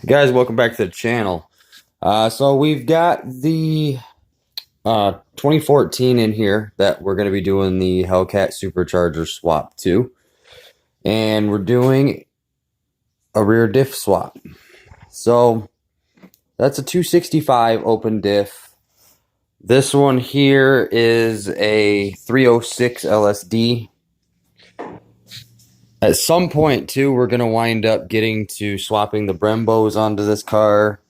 Guys, welcome back to the channel. So we've got the 2014 in here that we're going to be doing the Hellcat supercharger swap to, and we're doing a rear diff swap. So that's a 265 open diff. This one here is a 306 LSD. At some point too, we're going to wind up getting to swapping the Brembos onto this car.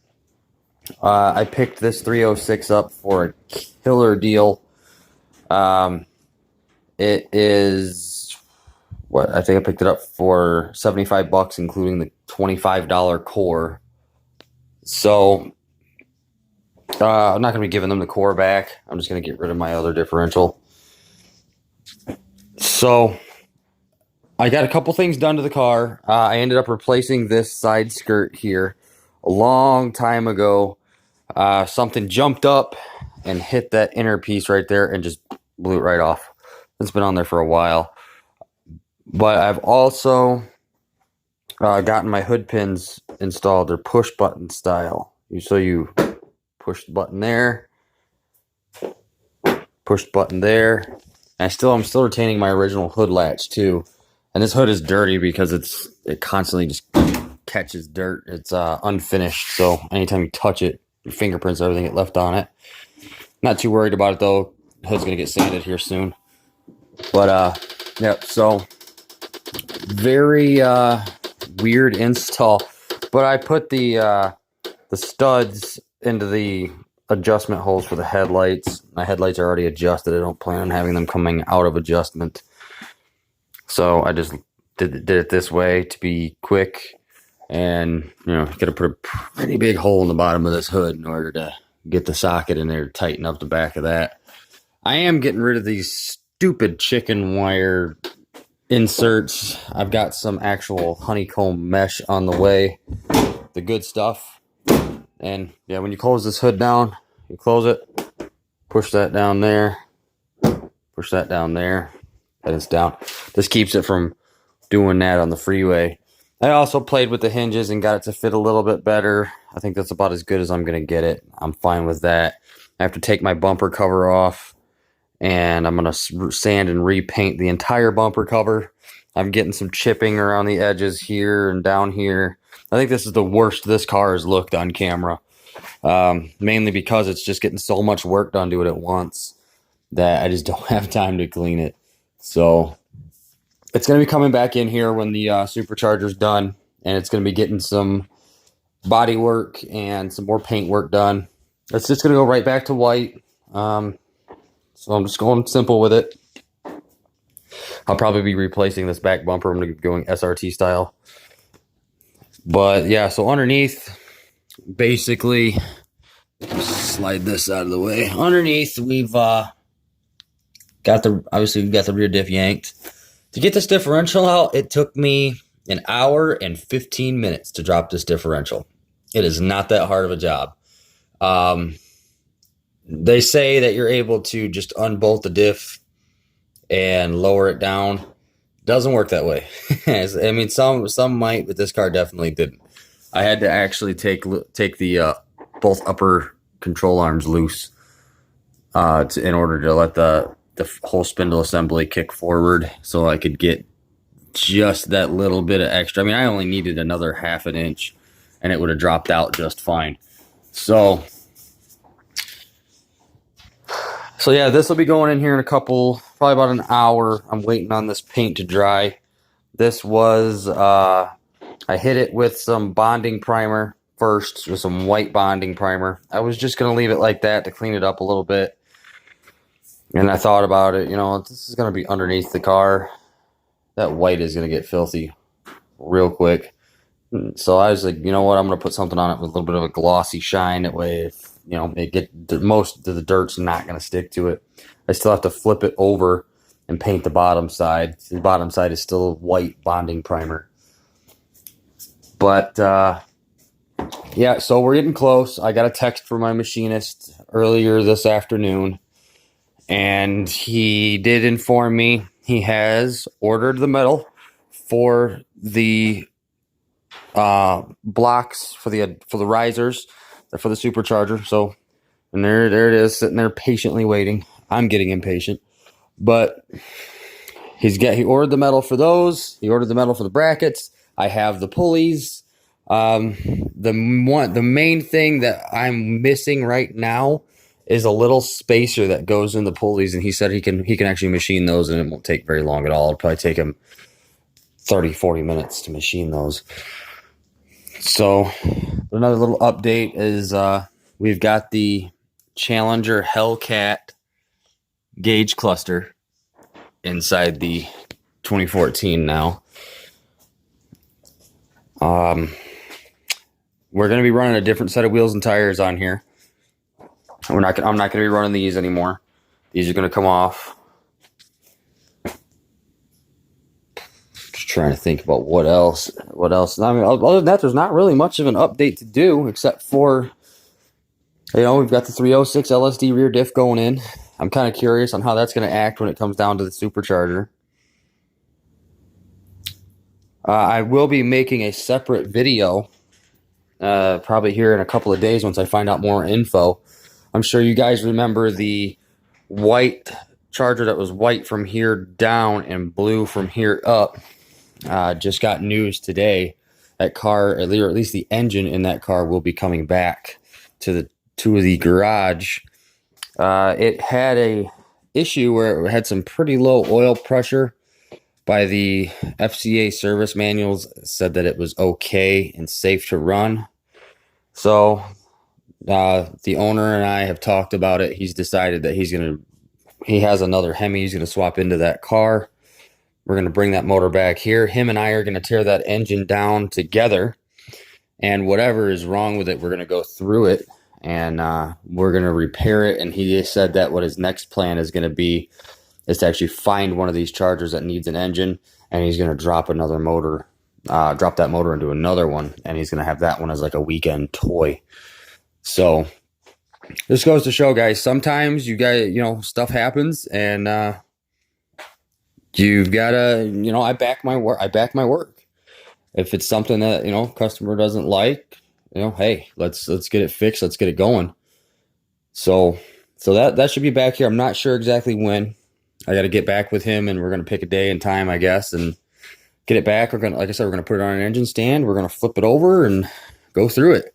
I picked this 306 up for a killer deal. It is what I think I picked it up for 75 bucks, including the $25 core. So I'm not going to be giving them the core back. I'm just going to get rid of my other differential. So I got a couple things done to the car. I ended up replacing this side skirt here a long time ago. Something jumped up and hit that inner piece right there and just blew it right off. It's been on there for a while. But I've also gotten my hood pins installed. They're push button style. So you push the button there, push the button there. And I'm still retaining my original hood latch too. And this hood is dirty because it constantly just catches dirt. It's unfinished, so anytime you touch it, your fingerprints, everything get left on it. Not too worried about it though. The hood's gonna get sanded here soon. But yep. So very weird install. But I put the studs into the adjustment holes for the headlights. My headlights are already adjusted. I don't plan on having them coming out of adjustment. So I just did it this way to be quick, and you got to put a pretty big hole in the bottom of this hood in order to get the socket in there to tighten up the back of that. I am getting rid of these stupid chicken wire inserts. I've got some actual honeycomb mesh on the way, the good stuff. And yeah, when you close this hood down, you close it, push that down there, push that down there. And it's down. This keeps it from doing that on the freeway. I also played with the hinges and got it to fit a little bit better. I think that's about as good as I'm going to get it. I'm fine with that. I have to take my bumper cover off, and I'm going to sand and repaint the entire bumper cover. I'm getting some chipping around the edges here and down here. I think this is the worst this car has looked on camera. Mainly because it's just getting so much work done to it at once that I just don't have time to clean it. So it's going to be coming back in here when the supercharger's done, and it's going to be getting some body work and some more paint work done. It's just going to go right back to white. So I'm just going simple with it. I'll probably be replacing this back bumper. I'm going to be going SRT style. But yeah, so underneath, basically, slide this out of the way. Underneath, we've obviously we've got the rear diff yanked. To get this differential out, it took me an hour and 15 minutes to drop this differential. It is not that hard of a job. They say that you're able to just unbolt the diff and lower it down. Doesn't work that way. I mean, some might, but this car definitely didn't. I had to actually take the both upper control arms loose in order to let the whole spindle assembly kick forward, so I could get just that little bit of extra. I mean, I only needed another ½ an inch and it would have dropped out just fine. So yeah, this will be going in here in probably about an hour. I'm waiting on this paint to dry. This was, I hit it with some bonding primer first, with some white bonding primer. I was just going to leave it like that to clean it up a little bit. And I thought about it, this is going to be underneath the car. That white is going to get filthy real quick. So I was like, you know what, I'm going to put something on it with a little bit of a glossy shine. That way, if, most of the dirt's not going to stick to it. I still have to flip it over and paint the bottom side. The bottom side is still white bonding primer. But, yeah, so we're getting close. I got a text from my machinist earlier this afternoon. And he did inform me he has ordered the metal for the blocks for the risers, for the supercharger. So, and there it is, sitting there patiently waiting. I'm getting impatient, but he ordered the metal for those. He ordered the metal for the brackets. I have the pulleys. The main thing that I'm missing right now is a little spacer that goes in the pulleys, and he said he can actually machine those, and it won't take very long at all. It'll probably take him 30-40 minutes to machine those. So another little update is we've got the Challenger Hellcat gauge cluster inside the 2014 now. We're going to be running a different set of wheels and tires on here. I'm not going to be running these anymore. These are going to come off. Just trying to think about what else. I mean, other than that, there's not really much of an update to do, except for, you know, we've got the 306 LSD rear diff going in. I'm kind of curious on how that's going to act when it comes down to the supercharger. I will be making a separate video, probably here in a couple of days once I find out more info. I'm sure you guys remember the white charger that was white from here down and blue from here up. Just got news today. That car, or at least the engine in that car, will be coming back to the garage. It had a issue where it had some pretty low oil pressure. By the FCA service manuals, said that it was okay and safe to run. So the owner and I have talked about it. He's decided that he has another Hemi he's gonna swap into that car. We're gonna bring that motor back here. Him and I are gonna tear that engine down together, and whatever is wrong with it, we're gonna go through it, and we're gonna repair it. And he said that what his next plan is gonna be is to actually find one of these chargers that needs an engine, and he's going to drop another motor, drop that motor into another one, and he's going to have that one as like a weekend toy. So this goes to show, guys, sometimes you guys, you know, stuff happens, and you've got to, you know, I back my work. If it's something that, you know, customer doesn't like, you know, hey, let's get it fixed. Let's get it going. So that should be back here. I'm not sure exactly when. I got to get back with him, and we're going to pick a day and time, I guess, and get it back. We're going to, like I said, we're going to put it on an engine stand. We're going to flip it over and go through it.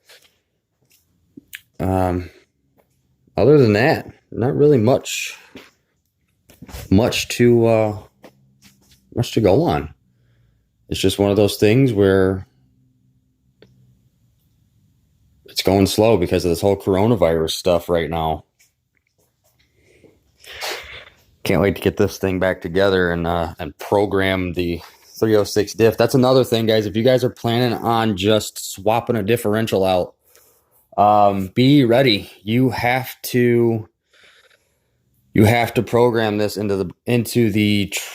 Other than that, not really much to go on. It's just one of those things where it's going slow because of this whole coronavirus stuff right now. Can't wait to get this thing back together and program the 306 diff. That's another thing, guys. If you guys are planning on just swapping a differential out, be ready. You have to program this into the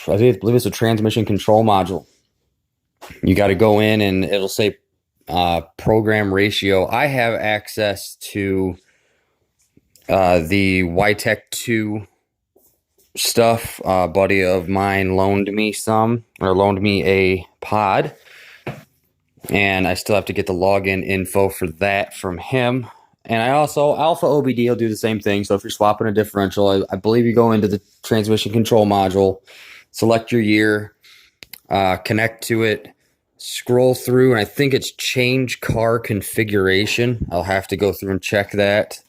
I believe it's a transmission control module. You got to go in, and it'll say program ratio. I have access to the YTech 2 stuff. A buddy of mine loaned me a pod, and I still have to get the login info for that from him. And I also, Alpha OBD will do the same thing. So if you're swapping a differential, I believe you go into the transmission control module, select your year, connect to it, scroll through, and I think it's change car configuration. I'll have to go through and check that.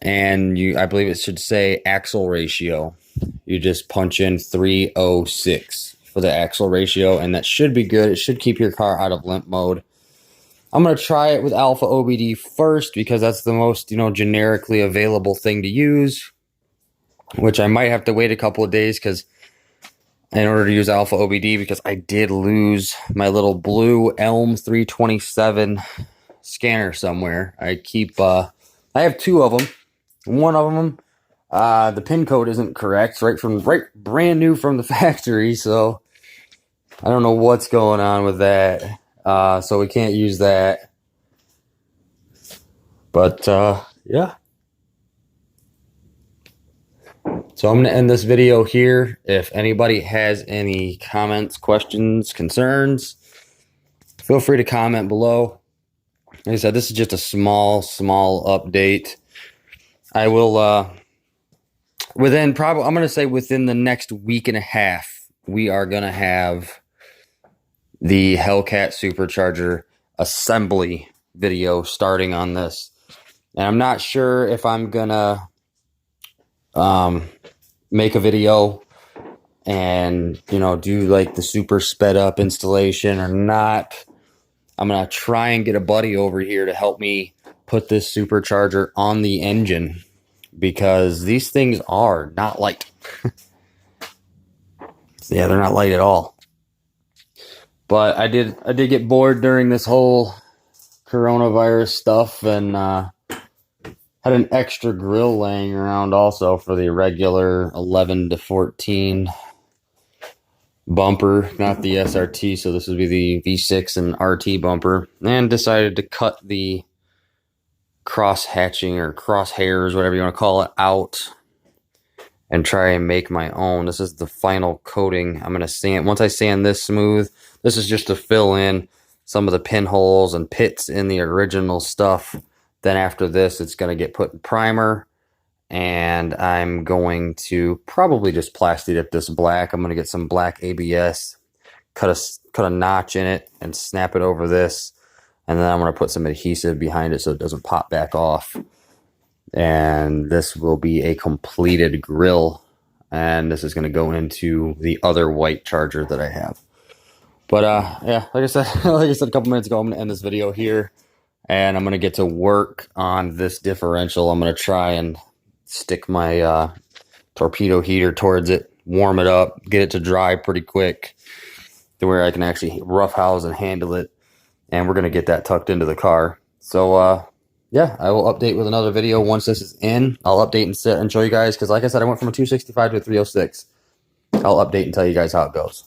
And I believe it should say axle ratio. You just punch in 306 for the axle ratio, and that should be good. It should keep your car out of limp mode. I'm going to try it with Alpha OBD first because that's the most, you know, generically available thing to use, which I might have to wait a couple of days because in order to use Alpha OBD, because I did lose my little blue Elm 327 scanner somewhere. I have two of them. One of them, the pin code isn't correct, right brand new from the factory, so I don't know what's going on with that. So we can't use that. But yeah. So I'm going to end this video here. If anybody has any comments, questions, concerns, feel free to comment below. Like I said, this is just a small update. I will, within probably, I'm going to say within the next week and a half, we are going to have the Hellcat supercharger assembly video starting on this. And I'm not sure if I'm going to make a video and, you know, do like the super sped up installation or not. I'm going to try and get a buddy over here to help me put this supercharger on the engine, because these things are not light. Yeah, they're not light at all. But I did get bored during this whole coronavirus stuff, and had an extra grill laying around also for the regular 11 to 14 bumper, not the SRT, so this would be the V6 and RT bumper, and decided to cut the cross hatching or cross hairs, whatever you want to call it, out and try and make my own. This is the final coating. I'm going to sand. Once I sand this smooth, this is just to fill in some of the pinholes and pits in the original stuff. Then after this, it's going to get put in primer, and I'm going to probably just plasti dip this black. I'm going to get some black ABS, cut a notch in it and snap it over this, and then I'm going to put some adhesive behind it so it doesn't pop back off. And this will be a completed grill, and this is going to go into the other white charger that I have. But yeah, like I said a couple minutes ago, I'm going to end this video here, and I'm going to get to work on this differential. I'm going to try and stick my torpedo heater towards it, warm it up, get it to dry pretty quick to where I can actually roughhouse and handle it. And we're going to get that tucked into the car. So yeah, I will update with another video once this is in. I'll update and show you guys, because like I said, I went from a 265 to a 306. I'll update and tell you guys how it goes.